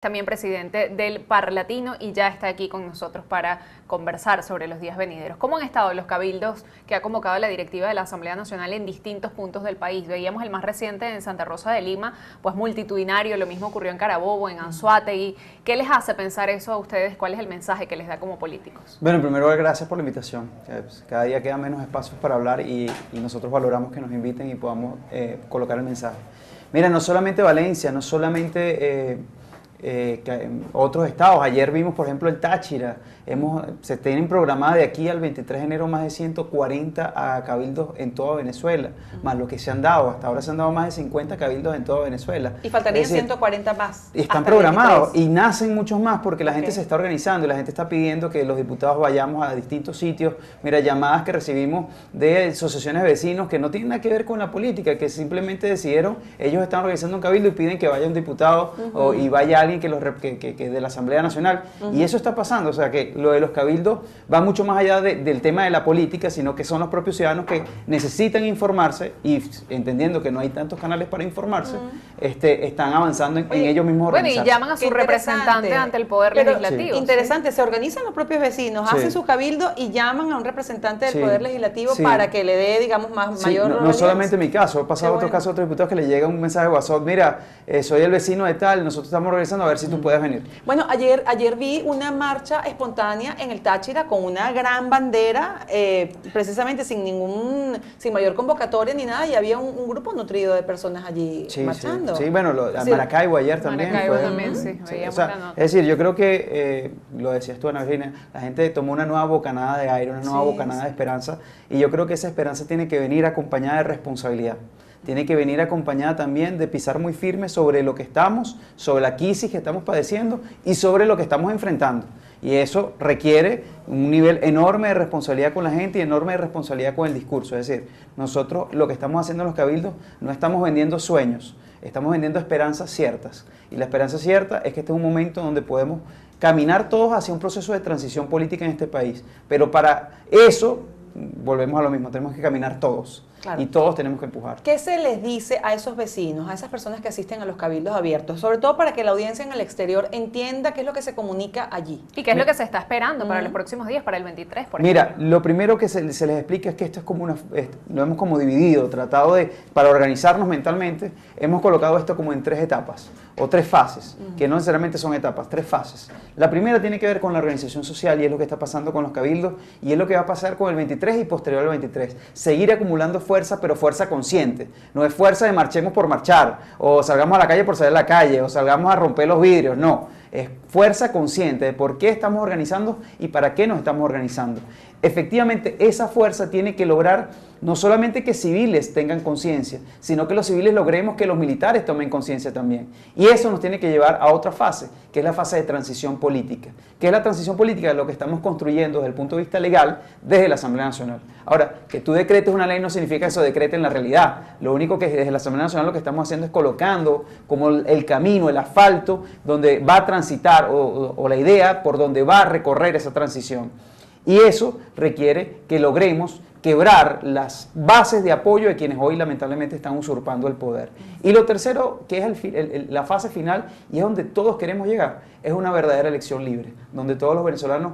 También presidente del Parlatino, y ya está aquí con nosotros para conversar sobre los días venideros. ¿Cómo han estado los cabildos que ha convocado la directiva de la Asamblea Nacional en distintos puntos del país? Veíamos el más reciente en Santa Rosa de Lima, pues multitudinario, lo mismo ocurrió en Carabobo, en Anzoátegui. ¿Qué les hace pensar eso a ustedes? ¿Cuál es el mensaje que les da como políticos? Bueno, en primer lugar, gracias por la invitación. Cada día quedan menos espacios para hablar y nosotros valoramos que nos inviten y podamos colocar el mensaje. Mira, no solamente Valencia, no solamente otros estados. Ayer vimos, por ejemplo, el Táchira. Se tienen programadas de aquí al 23 de enero más de 140 cabildos en toda Venezuela, más lo que se han dado. Hasta ahora se han dado más de 50 cabildos en toda Venezuela. Y faltarían 140 más. Están programados y nacen muchos más porque la gente se está organizando y la gente está pidiendo que los diputados vayamos a distintos sitios. Mira, llamadas que recibimos de asociaciones de vecinos que no tienen nada que ver con la política, que simplemente decidieron, ellos están organizando un cabildo y piden que vaya un diputado y vaya alguien que de la Asamblea Nacional. Y eso está pasando, o sea que lo de los cabildos va mucho más allá del tema de la política, sino que son los propios ciudadanos que necesitan informarse y entendiendo que no hay tantos canales para informarse, están avanzando en ellos mismos organizarse. Bueno, y llaman a su representante ante el Poder Legislativo. Interesante, se organizan los propios vecinos, hacen su cabildo y llaman a un representante del Poder Legislativo para que le dé, digamos, mayor... No solamente en mi caso, ha pasado otro caso a otros diputados que le llega un mensaje de WhatsApp, mira, soy el vecino de tal, nosotros estamos organizando, a ver si tú puedes venir. Bueno, ayer vi una marcha espontánea en el Táchira con una gran bandera, precisamente sin mayor convocatoria ni nada, y había un grupo nutrida de personas allí marchando. Sí, bueno, Maracaibo ayer también. Maracaibo también, sí. O sea, es decir, yo creo que, lo decías tú, Ana Virginia, la gente tomó una nueva bocanada de aire, una nueva bocanada de esperanza, y yo creo que esa esperanza tiene que venir acompañada de responsabilidad. Tiene que venir acompañada también de pisar muy firme sobre lo que estamos, sobre la crisis que estamos padeciendo y sobre lo que estamos enfrentando. Y eso requiere un nivel enorme de responsabilidad con la gente y enorme de responsabilidad con el discurso. Es decir, nosotros lo que estamos haciendo en los cabildos no estamos vendiendo sueños, estamos vendiendo esperanzas ciertas. Y la esperanza cierta es que este es un momento donde podemos caminar todos hacia un proceso de transición política en este país. Pero para eso, volvemos a lo mismo, tenemos que caminar todos. Claro. Y todos tenemos que empujar. ¿Qué se les dice a esos vecinos, a esas personas que asisten a los cabildos abiertos? Sobre todo para que la audiencia en el exterior entienda qué es lo que se comunica allí. Y qué es lo que se está esperando para los próximos días, para el 23, por ejemplo. Mira, lo primero que se les explica es que esto es como lo hemos como dividido, tratado de, para organizarnos mentalmente, hemos colocado esto como en 3 etapas, o 3 fases, que no necesariamente son etapas, 3 fases. La primera tiene que ver con la organización social y es lo que está pasando con los cabildos y es lo que va a pasar con el 23 y posterior al 23. Seguir acumulando fuerza, pero fuerza consciente. No es fuerza de marchemos por marchar, o salgamos a la calle por salir a la calle, o salgamos a romper los vidrios, no. Es fuerza consciente de por qué estamos organizando y para qué nos estamos organizando. Efectivamente, esa fuerza tiene que lograr no solamente que civiles tengan conciencia, sino que los civiles logremos que los militares tomen conciencia también. Y eso nos tiene que llevar a otra fase, que es la fase de transición política. ¿Qué es la transición política? Lo que estamos construyendo desde el punto de vista legal desde la Asamblea Nacional. Ahora, que tú decretes una ley no significa que eso decrete en la realidad. Lo único que desde la Asamblea Nacional lo que estamos haciendo es colocando como el camino, el asfalto, donde va a transitar o la idea por donde va a recorrer esa transición. Y eso requiere que logremos quebrar las bases de apoyo de quienes hoy lamentablemente están usurpando el poder. Y lo tercero, que es la fase final, y es donde todos queremos llegar, es una verdadera elección libre, donde todos los venezolanos,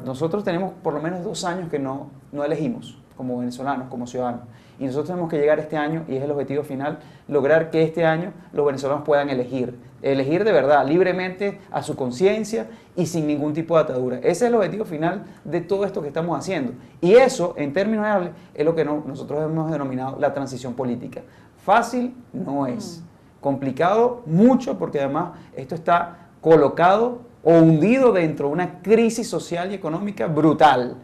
nosotros tenemos por lo menos 2 años que no elegimos como venezolanos, como ciudadanos. Y nosotros tenemos que llegar este año, y es el objetivo final, lograr que este año los venezolanos puedan elegir de verdad, libremente, a su conciencia y sin ningún tipo de atadura. Ese es el objetivo final de todo esto que estamos haciendo. Y eso, en términos generales, es lo que nosotros hemos denominado la transición política. Fácil no es. Complicado mucho, porque además esto está colocado o hundido dentro de una crisis social y económica brutal,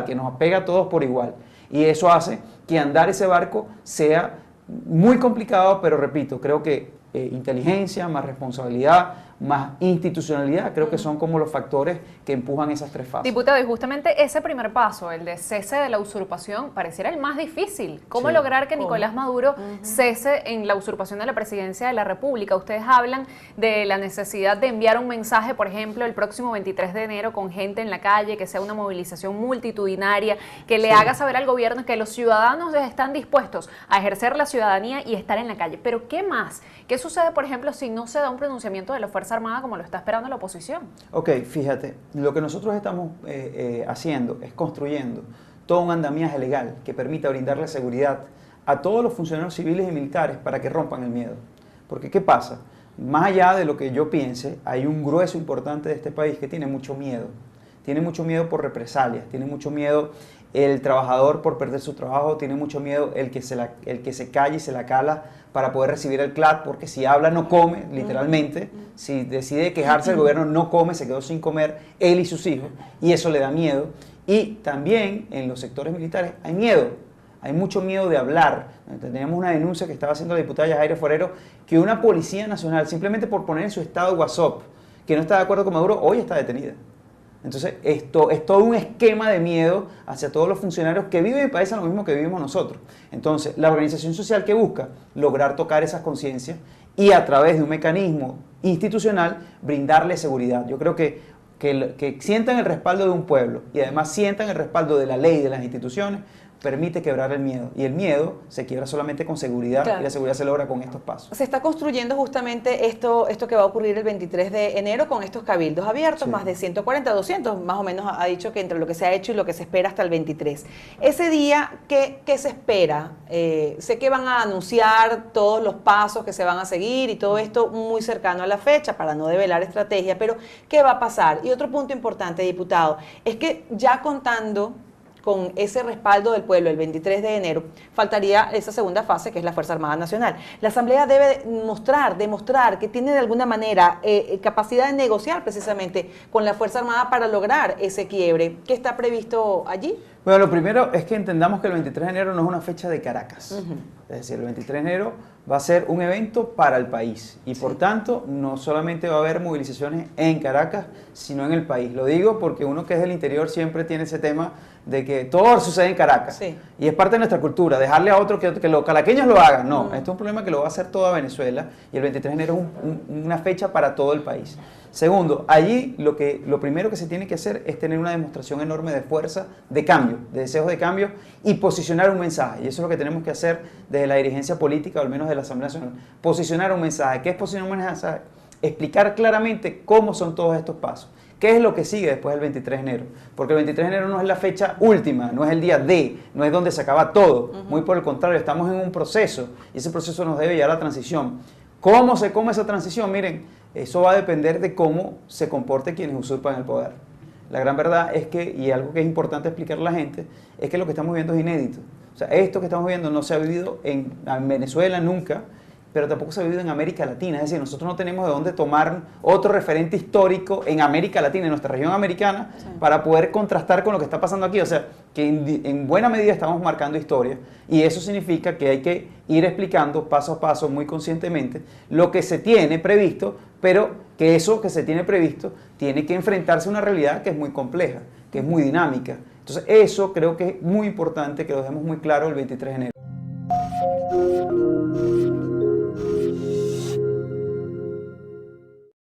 que nos pega a todos por igual. Y eso hace que andar ese barco sea muy complicado, pero repito, creo que inteligencia, más responsabilidad, más institucionalidad, creo que son como los factores que empujan esas 3 fases. Diputado, y justamente ese primer paso, el de cese de la usurpación, pareciera el más difícil. ¿Cómo lograr que Nicolás Maduro cese en la usurpación de la presidencia de la República? Ustedes hablan de la necesidad de enviar un mensaje, por ejemplo, el próximo 23 de enero con gente en la calle, que sea una movilización multitudinaria, que le haga saber al gobierno que los ciudadanos están dispuestos a ejercer la ciudadanía y estar en la calle. Pero ¿qué más? ¿Qué sucede, por ejemplo, si no se da un pronunciamiento de la fuerza Fuerza Armada como lo está esperando la oposición. Ok, fíjate, lo que nosotros estamos haciendo es construyendo todo un andamiaje legal que permita brindarle seguridad a todos los funcionarios civiles y militares para que rompan el miedo. Porque, ¿qué pasa? Más allá de lo que yo piense, hay un grueso importante de este país que tiene mucho miedo. Tiene mucho miedo por represalias, tiene mucho miedo el trabajador por perder su trabajo, tiene mucho miedo el que se calla y se la cala para poder recibir el CLAT, porque si habla no come, literalmente. Si decide quejarse, el gobierno no come, se quedó sin comer él y sus hijos, y eso le da miedo. Y también en los sectores militares hay miedo. Hay mucho miedo de hablar. Teníamos una denuncia que estaba haciendo la diputada Yajaira Forero, que una policía nacional, simplemente por poner en su estado WhatsApp que no está de acuerdo con Maduro, hoy está detenida. Entonces, esto es todo un esquema de miedo hacia todos los funcionarios que viven y padecen lo mismo que vivimos nosotros. Entonces, la organización social que busca lograr tocar esas conciencias y a través de un mecanismo institucional brindarle seguridad. Yo creo que sientan el respaldo de un pueblo y además sientan el respaldo de la ley y de las instituciones, permite quebrar el miedo. Y el miedo se quiebra solamente con seguridad, claro, y la seguridad se logra con estos pasos. Se está construyendo justamente esto que va a ocurrir el 23 de enero con estos cabildos abiertos, sí, más de 140, 200, más o menos ha dicho que entre lo que se ha hecho y lo que se espera hasta el 23. Ese día, ¿qué se espera? Sé que van a anunciar todos los pasos que se van a seguir y todo esto muy cercano a la fecha para no develar estrategia, pero ¿qué va a pasar? Y otro punto importante, diputado, es que ya contando con ese respaldo del pueblo el 23 de enero, faltaría esa segunda fase que es la Fuerza Armada Nacional. La Asamblea debe demostrar que tiene de alguna manera capacidad de negociar precisamente con la Fuerza Armada para lograr ese quiebre. ¿Qué está previsto allí? Bueno, lo primero es que entendamos que el 23 de enero no es una fecha de Caracas. Es decir, el 23 de enero va a ser un evento para el país y por tanto no solamente va a haber movilizaciones en Caracas, sino en el país. Lo digo porque uno que es del interior siempre tiene ese tema de que todo sucede en Caracas, sí, y es parte de nuestra cultura, dejarle a otro que los caraqueños lo hagan. No, esto es un problema que lo va a hacer toda Venezuela y el 23 de enero es una fecha para todo el país. Segundo, allí lo primero que se tiene que hacer es tener una demostración enorme de fuerza, de cambio, de deseos de cambio y posicionar un mensaje. Y eso es lo que tenemos que hacer desde la dirigencia política, o al menos de la Asamblea Nacional. Posicionar un mensaje. ¿Qué es posicionar un mensaje? Explicar claramente cómo son todos estos pasos. ¿Qué es lo que sigue después del 23 de enero? Porque el 23 de enero no es la fecha última, no es el día D, no es donde se acaba todo. Muy por el contrario, estamos en un proceso y ese proceso nos debe llevar a la transición. ¿Cómo se come esa transición? Miren, eso va a depender de cómo se comporte quienes usurpan el poder. La gran verdad es que, y algo que es importante explicarle a la gente, es que lo que estamos viendo es inédito. O sea, esto que estamos viendo no se ha vivido en Venezuela nunca, pero tampoco se ha vivido en América Latina. Es decir, nosotros no tenemos de dónde tomar otro referente histórico en América Latina, en nuestra región americana, sí, para poder contrastar con lo que está pasando aquí. O sea, que en buena medida estamos marcando historia y eso significa que hay que ir explicando paso a paso, muy conscientemente, lo que se tiene previsto, pero que eso que se tiene previsto tiene que enfrentarse a una realidad que es muy compleja, que es muy dinámica. Entonces, eso creo que es muy importante que lo dejemos muy claro el 23 de enero.